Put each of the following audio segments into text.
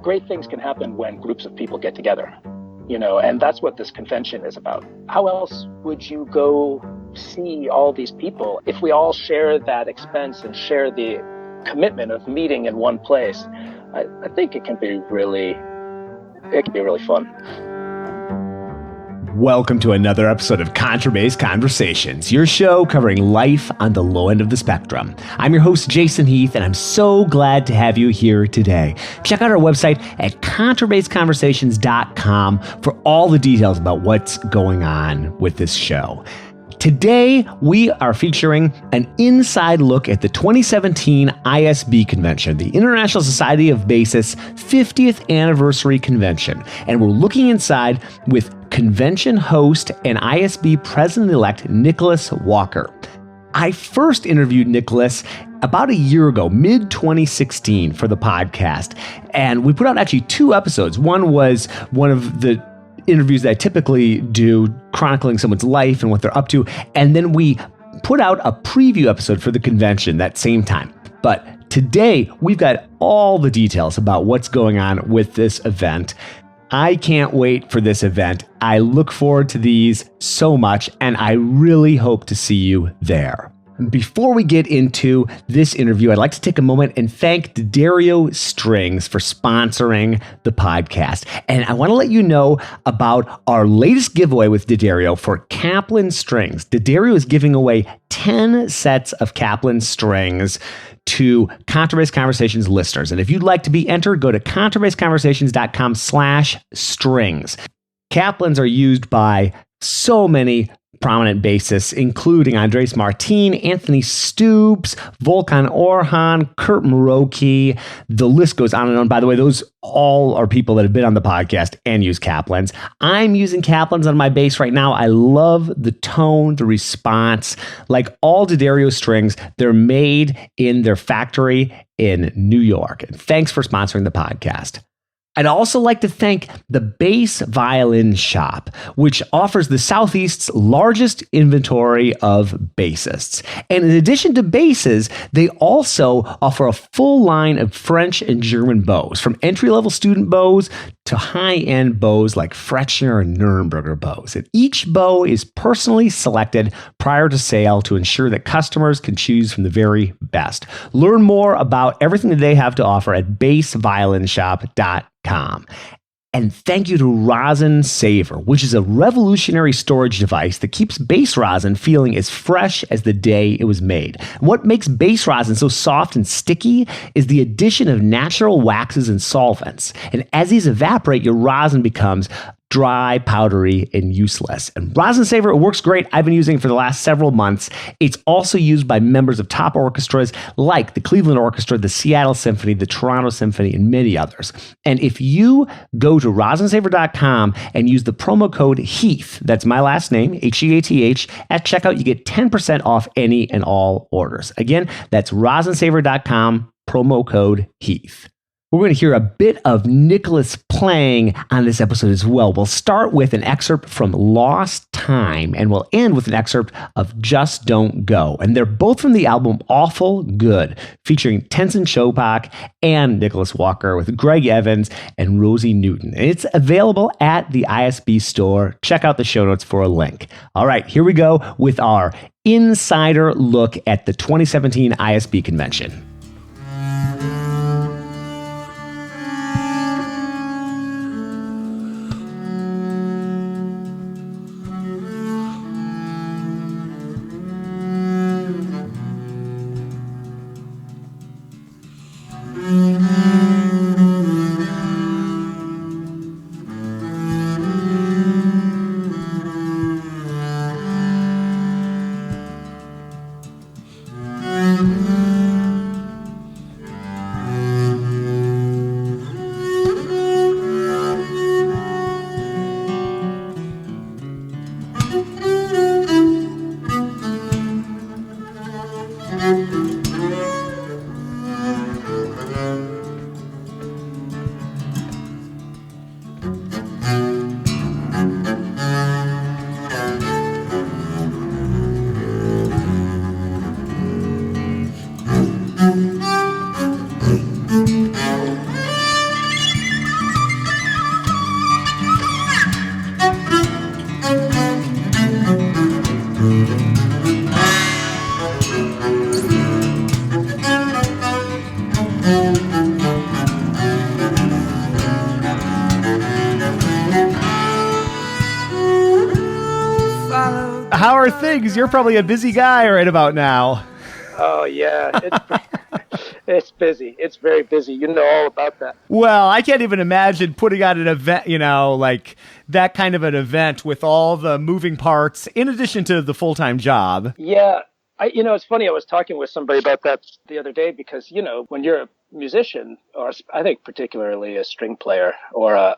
great things can happen when groups of people get together, and that's what this convention is about. How else would you go see all these people if we all share that expense and share the commitment of meeting in one place? I think it can be really fun. Welcome to another episode of Contrabass Conversations, your show covering life on the low end of the spectrum. I'm your host, Jason Heath, and I'm so glad to have you here today. Check out our website at contrabassconversations.com for all the details about what's going on with this show. Today, we are featuring an inside look at the 2017 ISB convention, the International Society of Bassists' 50th anniversary convention. And we're looking inside with convention host and ISB president-elect Nicholas Walker. I first interviewed Nicholas about a year ago, mid-2016, for the podcast. And we put out actually 2 episodes. One was one of the interviews that I typically do, chronicling someone's life and what they're up to. And then we put out a preview episode for the convention that same time. But today, we've got all the details about what's going on with this event. I can't wait for this event. I look forward to these so much, and I really hope to see you there. Before we get into this interview, I'd like to take a moment and thank D'Addario Strings for sponsoring the podcast. And I want to let you know about our latest giveaway with D'Addario for Kaplan strings. D'Addario is giving away 10 sets of Kaplan strings to Contrabass Conversations listeners. And if you'd like to be entered, go to contrabassconversations.com/strings. Kaplans are used by so many prominent bassists, including Andres Martin, Anthony Stoops, Volkan Orhan, Kurt Muroki. The list goes on and on. By the way, those all are people that have been on the podcast and use Kaplans. I'm using Kaplans on my bass right now. I love the tone, the response. Like all D'Addario strings, they're made in their factory in New York. And thanks for sponsoring the podcast. I'd also like to thank the Violin Shop, which offers the Southeast's largest inventory of bassists. And in addition to basses, they also offer a full line of French and German bows, from entry-level student bows to high-end bows like Fretschner and Nuremberger bows. And each bow is personally selected prior to sale to ensure that customers can choose from the very best. Learn more about everything that they have to offer at bassviolinshop.com. And thank you to Rosin Saver, which is a revolutionary storage device that keeps bass rosin feeling as fresh as the day it was made. What makes bass rosin so soft and sticky is the addition of natural waxes and solvents. And as these evaporate, your rosin becomes dry, powdery, and useless. And Rosin Saver, it works great. I've been using it for the last several months. It's also used by members of top orchestras like the Cleveland Orchestra, the Seattle Symphony, the Toronto Symphony, and many others. And if you go to rosinsaver.com and use the promo code HEATH, that's my last name, H-E-A-T-H, at checkout, you get 10% off any and all orders. Again, that's rosinsaver.com, promo code HEATH. We're going to hear a bit of Nicholas playing on this episode as well. We'll start with an excerpt from Lost Time, and we'll end with an excerpt of Just Don't Go. And they're both from the album Awful Good, featuring Tenzin Chopok and Nicholas Walker with Greg Evans and Rosie Newton. And it's available at the ISB store. Check out the show notes for a link. All right, here we go with our insider look at the 2017 ISB convention. How are things? You're probably a busy guy right about now. Oh, yeah. It's busy. It's very busy. You know all about that. Well, I can't even imagine putting on an event, like that kind of an event with all the moving parts in addition to the full-time job. Yeah. It's funny. I was talking with somebody about that the other day because, when you're a musician, or I think particularly a string player or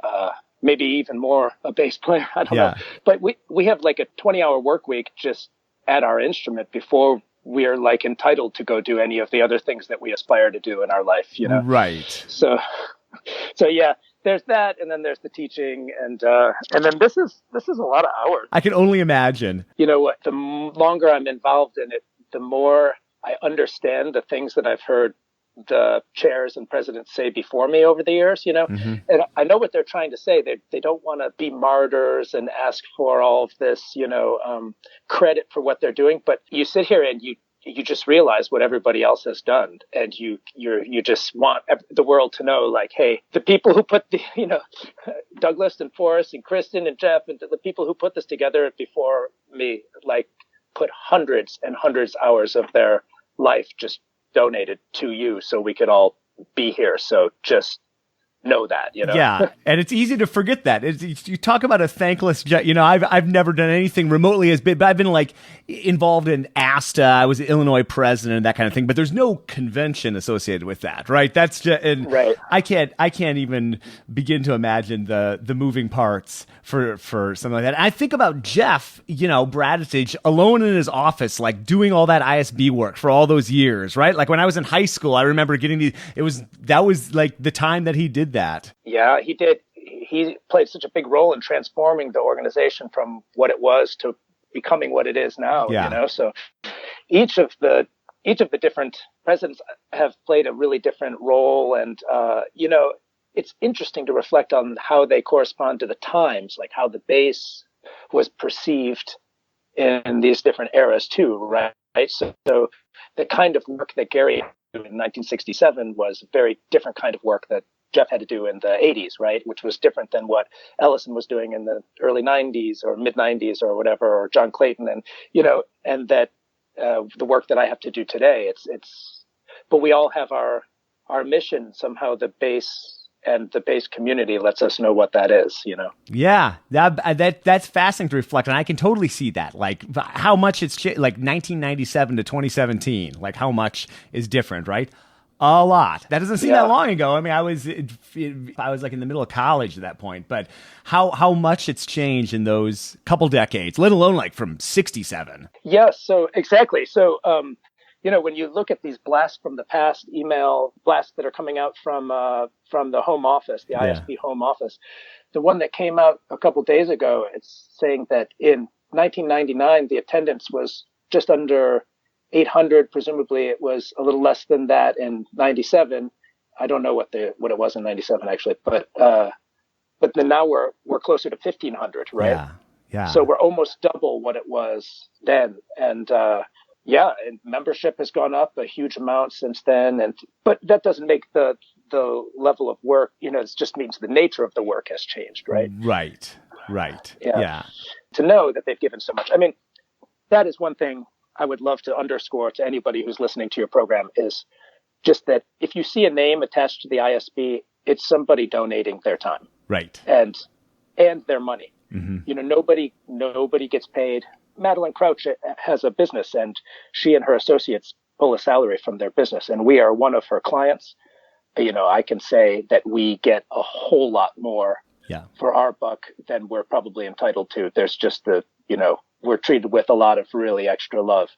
maybe even more a bass player, I don't know. But we have like a 20-hour work week just at our instrument before we are like entitled to go do any of the other things that we aspire to do in our life, Right. So yeah, there's that, and then there's the teaching, and then this is a lot of hours. I can only imagine. You know what? The longer I'm involved in it, the more I understand the things that I've heard the chairs and presidents say before me over the years, Mm-hmm. and I know what they're trying to say. They don't want to be martyrs and ask for all of this, credit for what they're doing. But you sit here and you just realize what everybody else has done. And you just want the world to know, like, hey, the people who put Douglas and Forrest and Kristen and Jeff and the people who put this together before me, like, put hundreds and hundreds of hours of their life just donated to you so we could all be here. So just know that, Yeah, and it's easy to forget that. You talk about a thankless job. I've never done anything remotely as big, but I've been like involved in ASTA. I was the Illinois president and that kind of thing. But there's no convention associated with that, right? That's just right. I can't even begin to imagine the moving parts for something like that. And I think about Jeff, Bradistage, alone in his office, like doing all that ISB work for all those years, right? Like when I was in high school, I remember that was like the time that he did that. Yeah, he did. He played such a big role in transforming the organization from what it was to becoming what it is now. Yeah. So each of the different presidents have played a really different role, and it's interesting to reflect on how they correspond to the times, like how the bass was perceived in these different eras too, right? So the kind of work that Gary did in 1967 was a very different kind of work that Jeff had to do in the 80s, right? Which was different than what Ellison was doing in the early 90s or mid 90s or whatever, or John Clayton. And, and that the work that I have to do today, but we all have our mission. Somehow the bass and the bass community lets us know what that is, Yeah, that's fascinating to reflect on. I can totally see that, like how much it's like 1997 to 2017, like how much is different, right? A lot. That doesn't seem that long ago. I mean, I was like in the middle of college at that point, but how much it's changed in those couple decades, let alone like from 67. Yeah, so exactly. So, when you look at these blasts from the past, email blasts that are coming out from the home office, the ISB home office, the one that came out a couple days ago, it's saying that in 1999, the attendance was just under 800. Presumably it was a little less than that in 97. I don't know what it was in 97 actually, but then now we're closer to 1,500, right? Yeah. So we're almost double what it was then. And and membership has gone up a huge amount since then. But that doesn't make the level of work, it just means the nature of the work has changed, right? Right. Yeah. Yeah. To know that they've given so much. I mean, that is one thing I would love to underscore to anybody who's listening to your program, is just that if you see a name attached to the ISB, it's somebody donating their time. Right. And their money. Mm-hmm. Nobody gets paid. Madeline Crouch has a business, and she and her associates pull a salary from their business, and we are one of her clients. I can say that we get a whole lot more for our buck than we're probably entitled to. There's just we're treated with a lot of really extra love.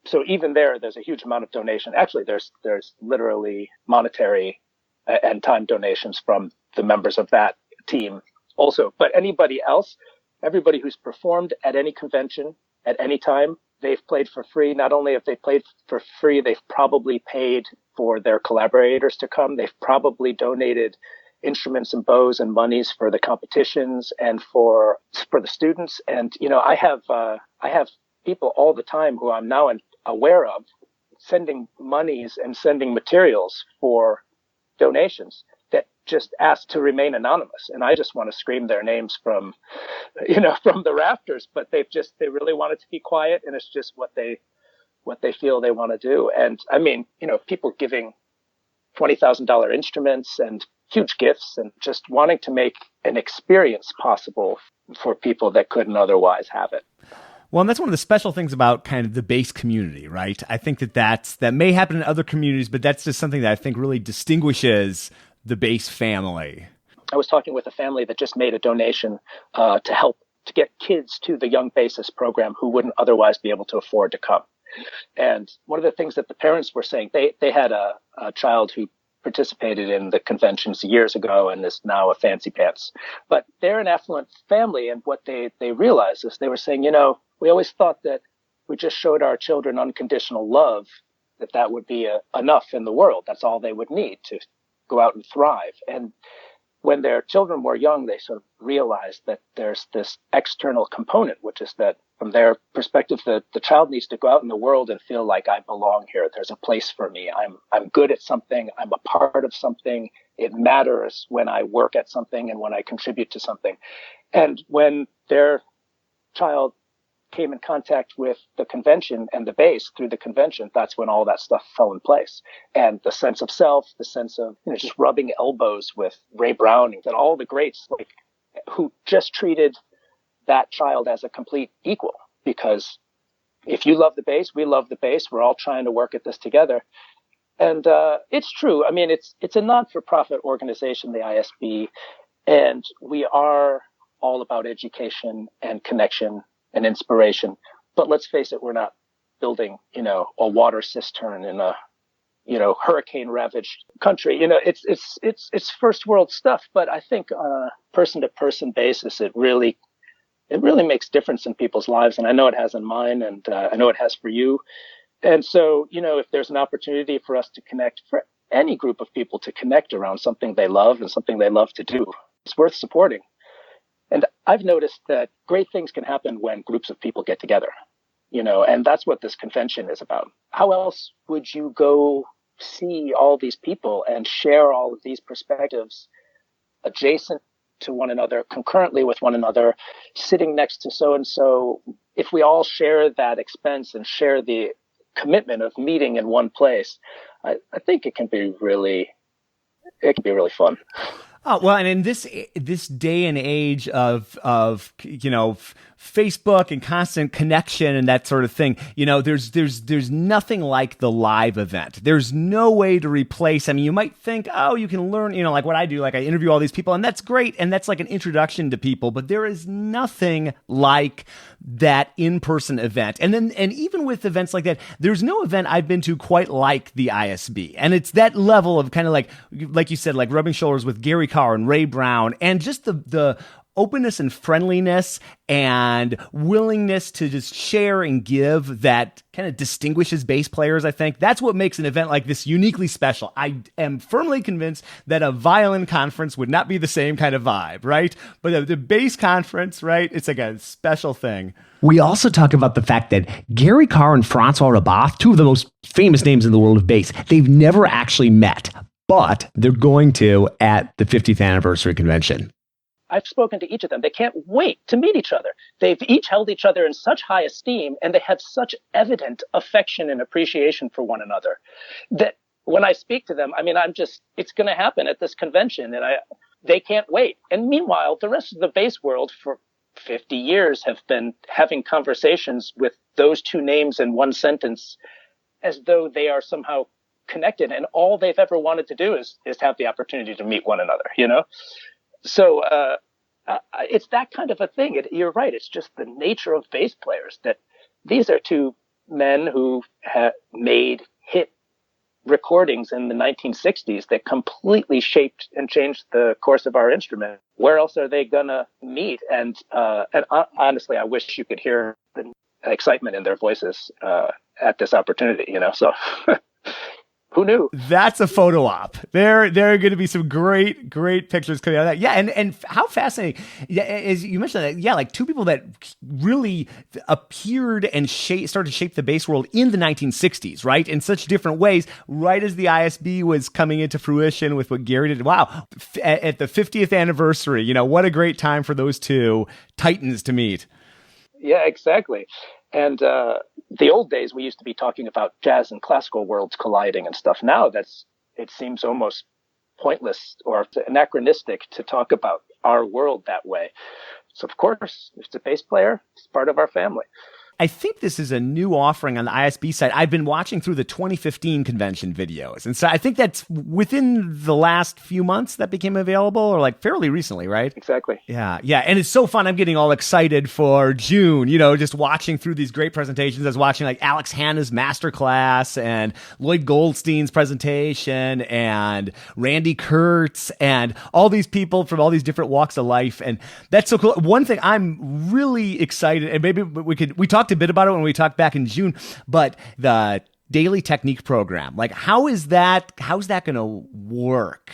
So even there's a huge amount of donation. Actually, there's literally monetary and time donations from the members of that team also. But anybody else, everybody who's performed at any convention at any time, they've played for free. Not only have they played for free, they've probably paid for their collaborators to come. They've probably donated instruments and bows and monies for the competitions and for the students. And, I have people all the time who I'm now aware of sending monies and sending materials for donations that just ask to remain anonymous. And I just want to scream their names from, from the rafters, but they really want it to be quiet. And it's just what they feel they want to do. And I mean, people giving $20,000 instruments and huge gifts and just wanting to make an experience possible for people that couldn't otherwise have it. Well, and that's one of the special things about kind of the bass community, right? I think that may happen in other communities, but that's just something that I think really distinguishes the bass family. I was talking with a family that just made a donation to help to get kids to the Young Bassist program who wouldn't otherwise be able to afford to come. And one of the things that the parents were saying, they had a child who participated in the conventions years ago and is now a fancy pants. But they're an affluent family, and what they realized is they were saying, we always thought that we just showed our children unconditional love, that would be enough in the world. That's all they would need to go out and thrive. And when their children were young, they sort of realized that there's this external component, which is that from their perspective, the child needs to go out in the world and feel like I belong here. There's a place for me. I'm good at something. I'm a part of something. It matters when I work at something and when I contribute to something. And when their child came in contact with the convention and the bass through the convention, that's when all that stuff fell in place. And the sense of self, the sense of just rubbing elbows with Ray Brown and all the greats who just treated that child as a complete equal. Because if you love the bass, we love the bass. We're all trying to work at this together. And it's true. I mean, it's a not-for-profit organization, the ISB, and we are all about education and connection and inspiration. But let's face it, we're not building, a water cistern in a, hurricane ravaged country. It's first world stuff. But I think on a person to person basis, it really makes difference in people's lives. And I know it has in mine, and I know it has for you. And so, if there's an opportunity for us to connect, for any group of people to connect around something they love and something they love to do, it's worth supporting. And I've noticed that great things can happen when groups of people get together, and that's what this convention is about. How else would you go see all these people and share all of these perspectives adjacent to one another, concurrently with one another, sitting next to so-and-so? If we all share that expense and share the commitment of meeting in one place, I think it can be really fun. Oh, well, and in this day and age of Facebook and constant connection and that sort of thing, there's nothing like the live event. There's no way to replace. I mean, you might think, oh, you can learn, like what I do, like I interview all these people, and that's great, and that's like an introduction to people. But there is nothing like that in-person event. And even with events like that, there's no event I've been to quite like the ISB. And it's that level of kind of like you said, like rubbing shoulders with Gary Carr and Ray Brown, and just the openness and friendliness and willingness to just share and give that kind of distinguishes bass players. I think that's what makes an event like this uniquely special. I am firmly convinced that a violin conference would not be the same kind of vibe, right? But the bass conference, right? It's like a special thing. We also talk about the fact that Gary Carr and Francois Rabath, two of the most famous names in the world of bass, they've never actually met, but they're going to at the 50th anniversary convention. I've spoken to each of them. They can't wait to meet each other. They've each held each other in such high esteem, and they have such evident affection and appreciation for one another that when I speak to them, I mean, it's going to happen at this convention, and they can't wait. And meanwhile, the rest of the bass world for 50 years have been having conversations with those two names in one sentence as though they are somehow connected, and all they've ever wanted to do is have the opportunity to meet one another, So it's that kind of a thing. You're right. It's just the nature of bass players that these are two men who have made hit recordings in the 1960s that completely shaped and changed the course of our instrument. Where else are they gonna meet? And honestly, I wish you could hear the excitement in their voices at this opportunity. So. Who knew? That's a photo op. There are going to be some great pictures coming out of that. Yeah, and how fascinating. Yeah, as you mentioned that, yeah, like two people that really appeared and started to shape the bass world in the 1960s, right? In such different ways, right as the ISB was coming into fruition with what Gary did. Wow. At the 50th anniversary, what a great time for those two titans to meet. Yeah, exactly. And the old days, we used to be talking about jazz and classical worlds colliding and stuff. Now it seems almost pointless or anachronistic to talk about our world that way. So, of course, if it's a bass player, it's part of our family. I think this is a new offering on the ISB side. I've been watching through the 2015 convention videos. And so I think that's within the last few months that became available, or like fairly recently, right? Exactly. Yeah. And it's so fun. I'm getting all excited for June, just watching through these great presentations. I was watching like Alex Hanna's masterclass and Lloyd Goldstein's presentation and Randy Kurtz and all these people from all these different walks of life. And that's so cool. One thing I'm really excited, and maybe we talked a bit about it when we talked back in June, but the daily technique program, like how's that going to work?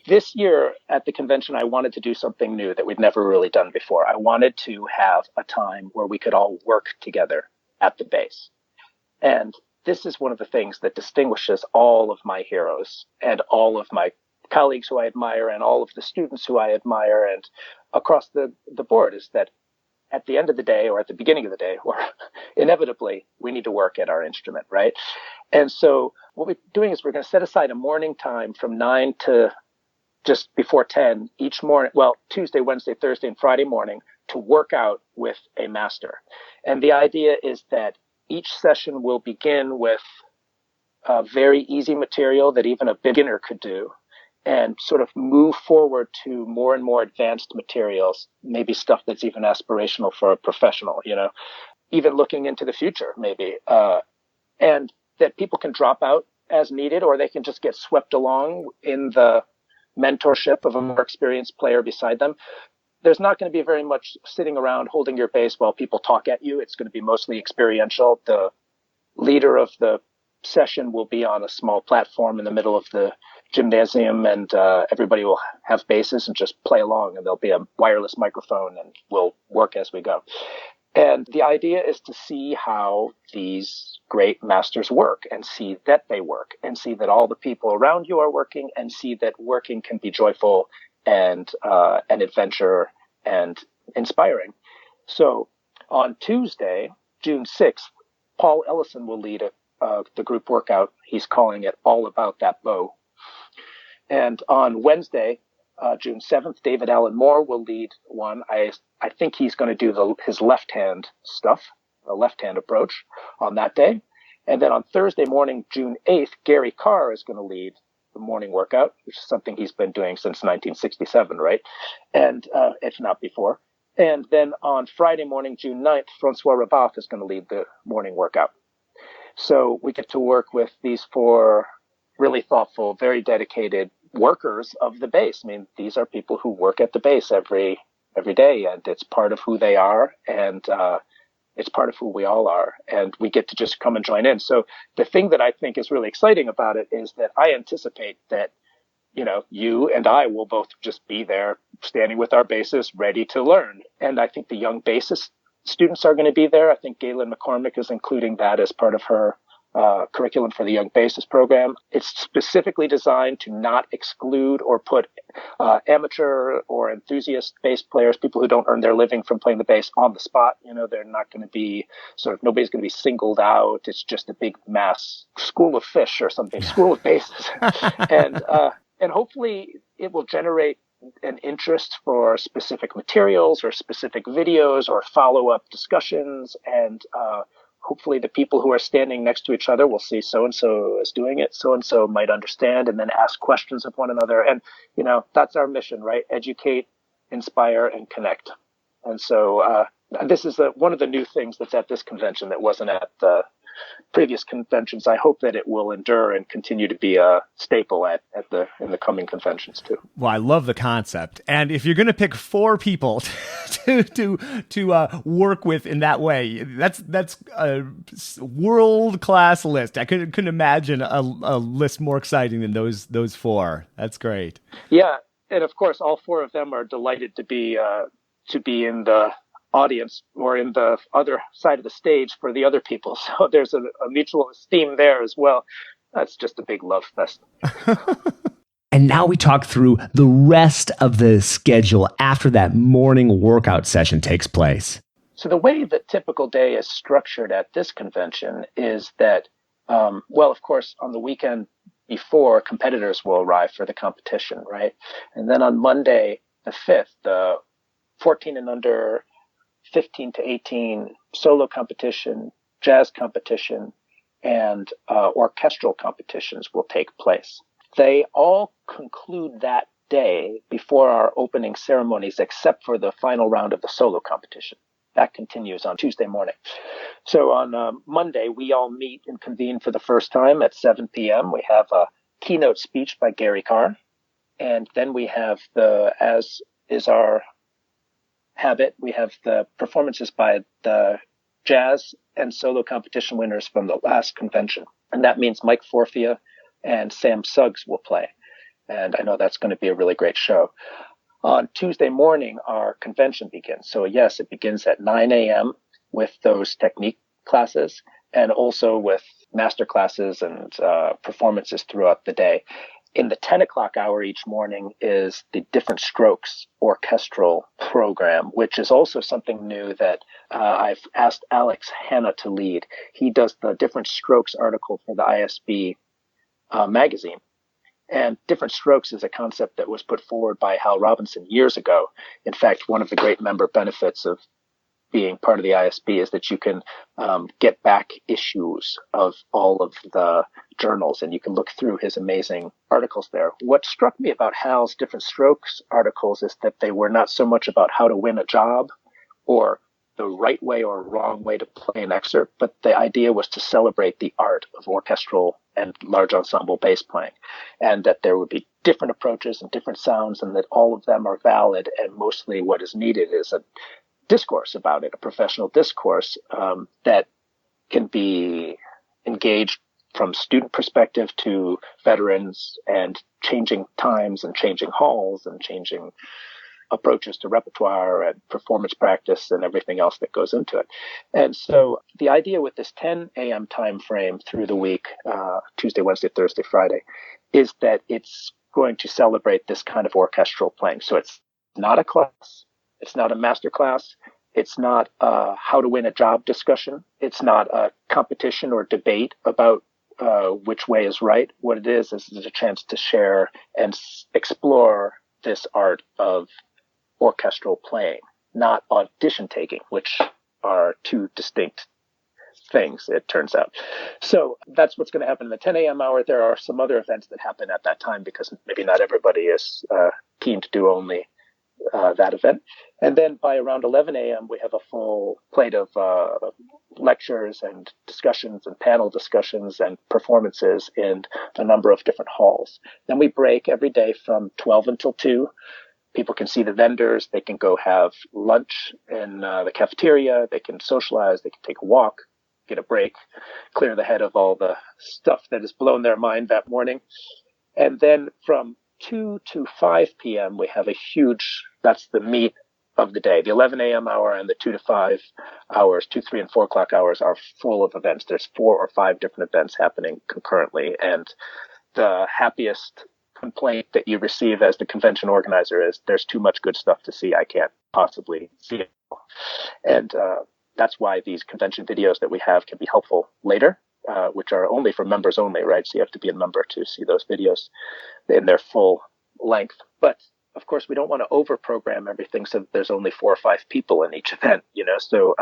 This year at the convention, I wanted to do something new that we'd never really done before. I wanted to have a time where we could all work together at the bass. And this is one of the things that distinguishes all of my heroes and all of my colleagues who I admire and all of the students who I admire and across the board, is that at the end of the day, or at the beginning of the day, or inevitably, we need to work at our instrument, right? And so what we're doing is we're going to set aside a morning time from 9 to just before 10 each morning, well, Tuesday, Wednesday, Thursday, and Friday morning, to work out with a master. And the idea is that each session will begin with a very easy material that even a beginner could do, and sort of move forward to more and more advanced materials, maybe stuff that's even aspirational for a professional, even looking into the future, maybe. And that people can drop out as needed, or they can just get swept along in the mentorship of a more experienced player beside them. There's not going to be very much sitting around holding your bass while people talk at you. It's going to be mostly experiential. The leader of the session will be on a small platform in the middle of the gymnasium, and everybody will have basses and just play along, and there'll be a wireless microphone, and we'll work as we go. And the idea is to see how these great masters work, and see that they work, and see that all the people around you are working, and see that working can be joyful and an adventure and inspiring. So on Tuesday, June 6th, Paul Ellison will lead the group workout. He's calling it All About That Bow. And on Wednesday, June 7th, David Allen Moore will lead one. I think he's going to do his left-hand stuff, a left-hand approach on that day. And then on Thursday morning, June 8th, Gary Carr is going to lead the morning workout, which is something he's been doing since 1967, right? And if not before. And then on Friday morning, June 9th, Francois Rabat is going to lead the morning workout. So we get to work with these four really thoughtful, very dedicated workers of the bass. I mean, these are people who work at the bass every day, and it's part of who they are, and it's part of who we all are, and we get to just come and join in. So the thing that I think is really exciting about it is that I anticipate that, you and I will both just be there standing with our basses ready to learn. And I think the young bassist students are going to be there. I think Galen McCormick is including that as part of her curriculum for the Young Bassist program. It's specifically designed to not exclude or put amateur or enthusiast bass players, people who don't earn their living from playing the bass, on the spot. They're not going to be nobody's going to be singled out. It's just a big mass school of fish or something, school of basses. And hopefully it will generate an interest for specific materials or specific videos or follow-up discussions, and hopefully the people who are standing next to each other will see so-and-so is doing it, so-and-so might understand, and then ask questions of one another. And, that's our mission, right? Educate, inspire, and connect. And so this is one of the new things that's at this convention that wasn't at the previous conventions, I hope that it will endure and continue to be a staple in the coming conventions too. Well, I love the concept, and if you're going to pick 4 people to work with in that way, that's a world-class list. I couldn't imagine a list more exciting than those 4. That's great. Yeah, and of course, all 4 of them are delighted to be in the audience or in the other side of the stage for the other people. So there's a mutual esteem there as well. That's just a big love fest. And now we talk through the rest of the schedule after that morning workout session takes place. So the way the typical day is structured at this convention is that, well, of course, on the weekend before, competitors will arrive for the competition, right? And then on Monday, the 5th, the 14 and under, 15 to 18 solo competition, jazz competition, and orchestral competitions will take place. They all conclude that day before our opening ceremonies, except for the final round of the solo competition. That continues on Tuesday morning. So on Monday, we all meet and convene for the first time at 7 p.m. We have a keynote speech by Gary Carr. And then we have as is our habit, we have the performances by the jazz and solo competition winners from the last convention. And that means Mike Forfia and Sam Suggs will play. And I know that's going to be a really great show. On Tuesday morning, our convention begins. So yes, it begins at 9 a.m. with those technique classes and also with master classes and performances throughout the day. In the 10 o'clock hour each morning is the Different Strokes orchestral program, which is also something new that I've asked Alex Hanna to lead. He does the Different Strokes article for the ISB magazine. And Different Strokes is a concept that was put forward by Hal Robinson years ago. In fact, one of the great member benefits of being part of the ISB is that you can get back issues of all of the journals, and you can look through his amazing articles there. What struck me about Hal's Different Strokes articles is that they were not so much about how to win a job or the right way or wrong way to play an excerpt, but the idea was to celebrate the art of orchestral and large ensemble bass playing, and that there would be different approaches and different sounds, and that all of them are valid, and mostly what is needed is a discourse about it, a professional discourse that can be engaged from student perspective to veterans, and changing times and changing halls and changing approaches to repertoire and performance practice and everything else that goes into it. And so the idea with this 10 a.m. time frame through the week, Tuesday, Wednesday, Thursday, Friday, is that it's going to celebrate this kind of orchestral playing. So it's not a class. It's not a master class. It's not a how to win a job discussion. It's not a competition or debate about which way is right. What it is a chance to share and explore this art of orchestral playing, not audition taking, which are two distinct things, it turns out. So that's what's going to happen in the 10 a.m. hour. There are some other events that happen at that time because maybe not everybody is keen to do only that event. And then by around 11 a.m., we have a full plate of lectures and discussions and panel discussions and performances in a number of different halls. Then we break every day from 12 until 2. People can see the vendors. They can go have lunch in the cafeteria. They can socialize. They can take a walk, get a break, clear the head of all the stuff that has blown their mind that morning. And then from 2 to 5 p.m., we have a huge, that's the meat of the day. The 11 a.m. hour and the 2 to 5 hours, 2, 3, and 4 o'clock hours are full of events. There's 4 or 5 different events happening concurrently. And the happiest complaint that you receive as the convention organizer is there's too much good stuff to see. I can't possibly see it. And that's why these convention videos that we have can be helpful later, which are only for members only, right? So you have to be a member to see those videos in their full length. But of course, we don't want to over-program everything so there's only 4 or 5 people in each event, you know? So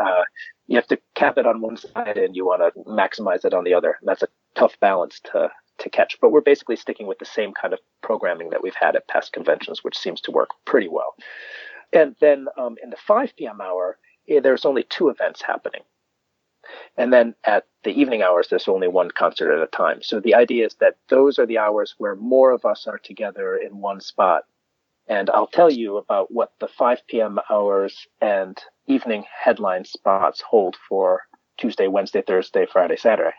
you have to cap it on one side and you want to maximize it on the other. And that's a tough balance to catch. But we're basically sticking with the same kind of programming that we've had at past conventions, which seems to work pretty well. And then in the 5 p.m. hour, there's only 2 events happening. And then at the evening hours, there's only one concert at a time. So the idea is that those are the hours where more of us are together in one spot. And I'll tell you about what the 5 p.m. hours and evening headline spots hold for Tuesday, Wednesday, Thursday, Friday, Saturday.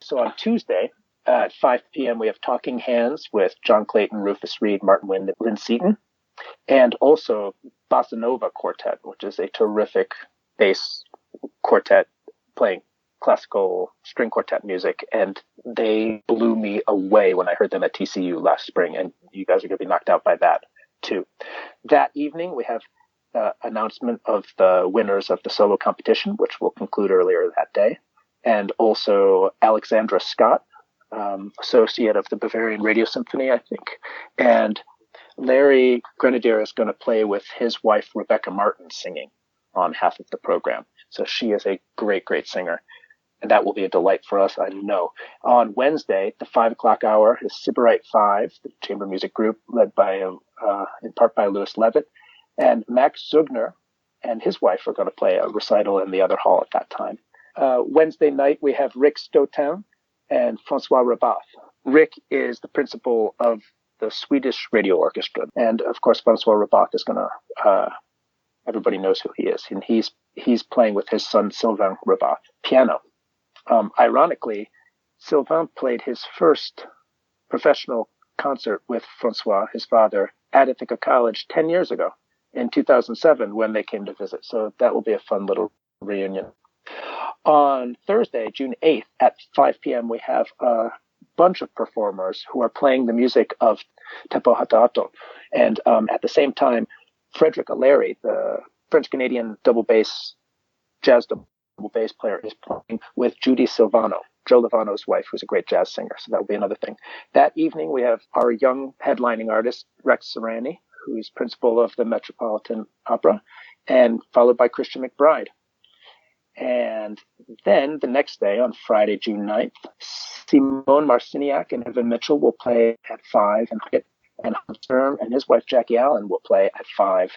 So on Tuesday at 5 p.m., we have Talking Hands with John Clayton, Rufus Reed, Martin Wind, and Lynn Seaton, and also Bossa Nova Quartet, which is a terrific bass quartet playing classical string quartet music, and they blew me away when I heard them at TCU last spring, and you guys are going to be knocked out by that too. That evening, we have announcement of the winners of the solo competition, which will conclude earlier that day, and also Alexandra Scott, associate of the Bavarian Radio Symphony, I think, and Larry Grenadier is going to play with his wife, Rebecca Martin, singing on half of the program. So she is a great, great singer. And that will be a delight for us, I know. On Wednesday, the 5 o'clock hour is Sybarite 5, the chamber music group led by, in part by Louis Levitt. And Max Zugner and his wife are going to play a recital in the other hall at that time. Wednesday night, we have Rick Stotin and Francois Rabath. Rick is the principal of the Swedish Radio Orchestra. And of course, Francois Rabath is going to, everybody knows who he is. And he's playing with his son, Sylvain Rabath, piano. Ironically, Sylvain played his first professional concert with Francois, his father, at Ithaca College 10 years ago in 2007 when they came to visit. So that will be a fun little reunion. On Thursday, June 8th at 5 p.m., we have a bunch of performers who are playing the music of Teppo Hatato. And at the same time, Frederick Allery, the French-Canadian jazz double bass player, is playing with Judy Silvano, Joe Lovano's wife, who's a great jazz singer. So that will be another thing. That evening, we have our young headlining artist, Rex Serrani, who's principal of the Metropolitan Opera, and followed by Christian McBride. And then the next day, on Friday, June 9th, Simone Marciniak and Evan Mitchell will play at 5, and Hans Sturm and his wife, Jackie Allen, will play at 5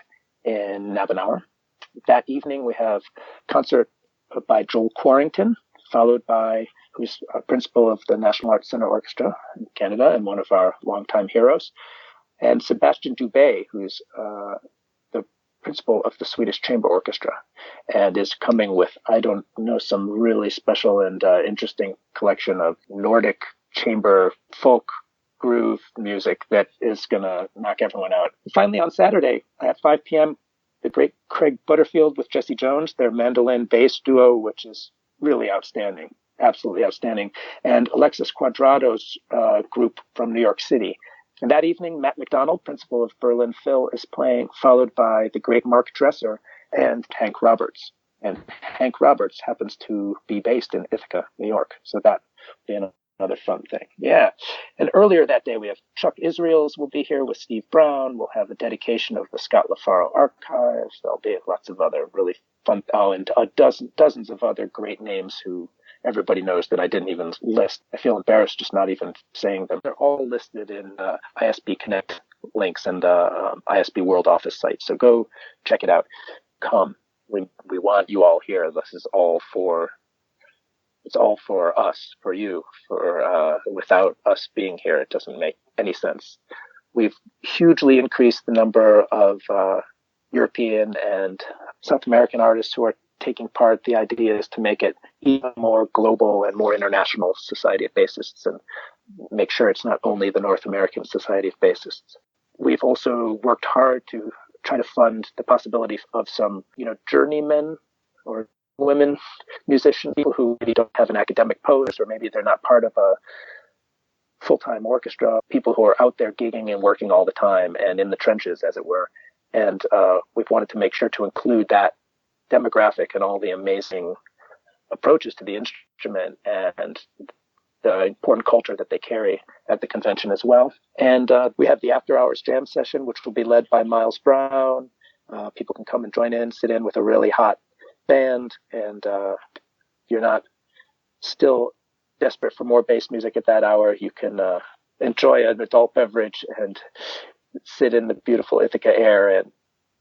in Nabenauer. That evening, we have concert by Joel Quarrington, followed by, who's principal of the National Arts Centre Orchestra in Canada and one of our longtime heroes, and Sebastian Dubé, who's the principal of the Swedish Chamber Orchestra, and is coming with, I don't know, some really special and interesting collection of Nordic chamber folk groove music that is going to knock everyone out. Finally, on Saturday at 5 p.m., the great Craig Butterfield with Jesse Jones, their mandolin bass duo, which is really outstanding, absolutely outstanding, and Alexis Quadrado's group from New York City. And that evening, Matt McDonald, principal of Berlin Phil, is playing, followed by the great Mark Dresser and Hank Roberts. And Hank Roberts happens to be based in Ithaca, New York. So that will be another fun thing. Yeah. And earlier that day, we have Chuck Israels will be here with Steve Brown. We'll have a dedication of the Scott LaFaro Archives. There'll be lots of other really fun, and dozens of other great names who everybody knows that I didn't even list. I feel embarrassed just not even saying them. They're all listed in ISB Connect links and ISB World Office site. So go check it out. Come. We want you all here. This is all for, it's all for us, for you. Without us being here, it doesn't make any sense. We've hugely increased the number of European and South American artists who are taking part. The idea is to make it even more global and more international Society of Bassists and make sure it's not only the North American Society of Bassists. We've also worked hard to try to fund the possibility of some, journeymen or women musicians, people who maybe don't have an academic post, or maybe they're not part of a full-time orchestra, people who are out there gigging and working all the time and in the trenches, as it were. And we've wanted to make sure to include that demographic and all the amazing approaches to the instrument and the important culture that they carry at the convention as well. And we have the after-hours jam session, which will be led by Miles Brown. People can come and join in, sit in with a really hot band, and if you're not still desperate for more bass music at that hour, you can enjoy an adult beverage and sit in the beautiful Ithaca air and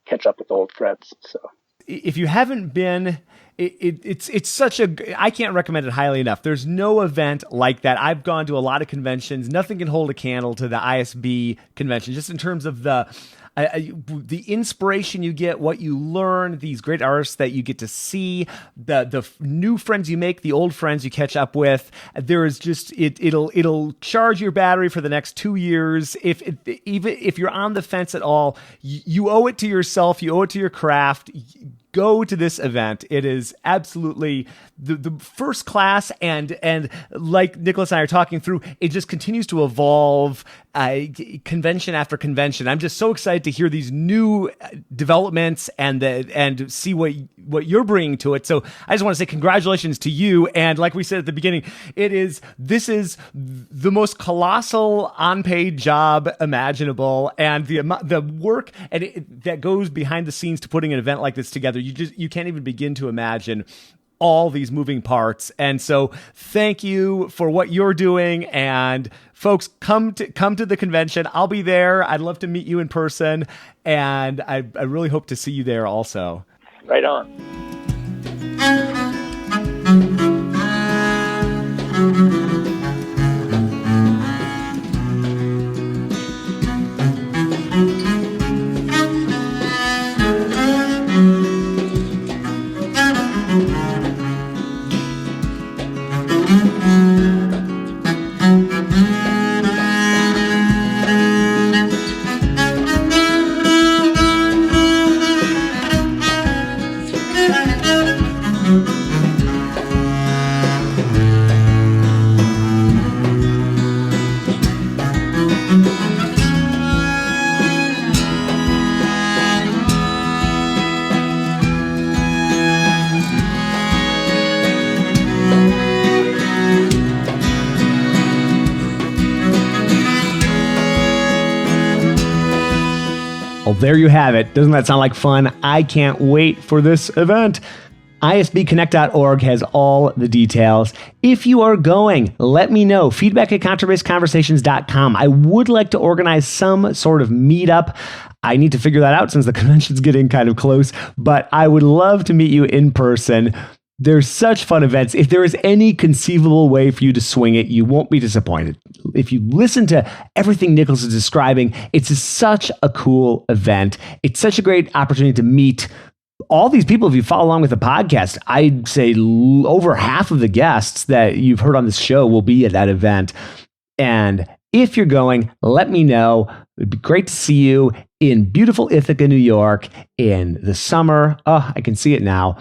catch up with old friends. So if you haven't been, it's such I can't recommend it highly enough. There's no event like that. I've gone to a lot of conventions. Nothing can hold a candle to the ISB convention, just in terms of the inspiration you get, what you learn, these great artists that you get to see, the new friends you make, the old friends you catch up with. There is just it'll charge your battery for the next 2 years. Even if you're on the fence at all, you owe it to yourself. You owe it to your craft. Go to this event. It is absolutely the first class, and like Nicholas and I are talking through, it just continues to evolve convention after convention. I'm just so excited to hear these new developments and see what you're bringing to it. So I just want to say congratulations to you. And like we said at the beginning, this is the most colossal unpaid job imaginable, and the work that goes behind the scenes to putting an event like this together. You can't even begin to imagine all these moving parts. And so thank you for what you're doing. And folks, come to the convention. I'll be there. I'd love to meet you in person. And I really hope to see you there also. Right on. Well, there you have it. Doesn't that sound like fun? I can't wait for this event. ISBconnect.org has all the details. If you are going, let me know. feedback@contrabassconversations.com. I would like to organize some sort of meetup. I need to figure that out since the convention's getting kind of close, but I would love to meet you in person. There's such fun events. If there is any conceivable way for you to swing it, you won't be disappointed. If you listen to everything Nicholas is describing, it's such a cool event. It's such a great opportunity to meet all these people. If you follow along with the podcast, I'd say over half of the guests that you've heard on this show will be at that event. And if you're going, let me know. It'd be great to see you in beautiful Ithaca, New York in the summer. Oh, I can see it now.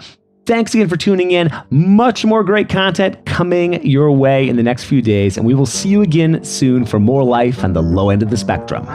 Thanks again for tuning in. Much more great content coming your way in the next few days, and we will see you again soon for more life on the low end of the spectrum.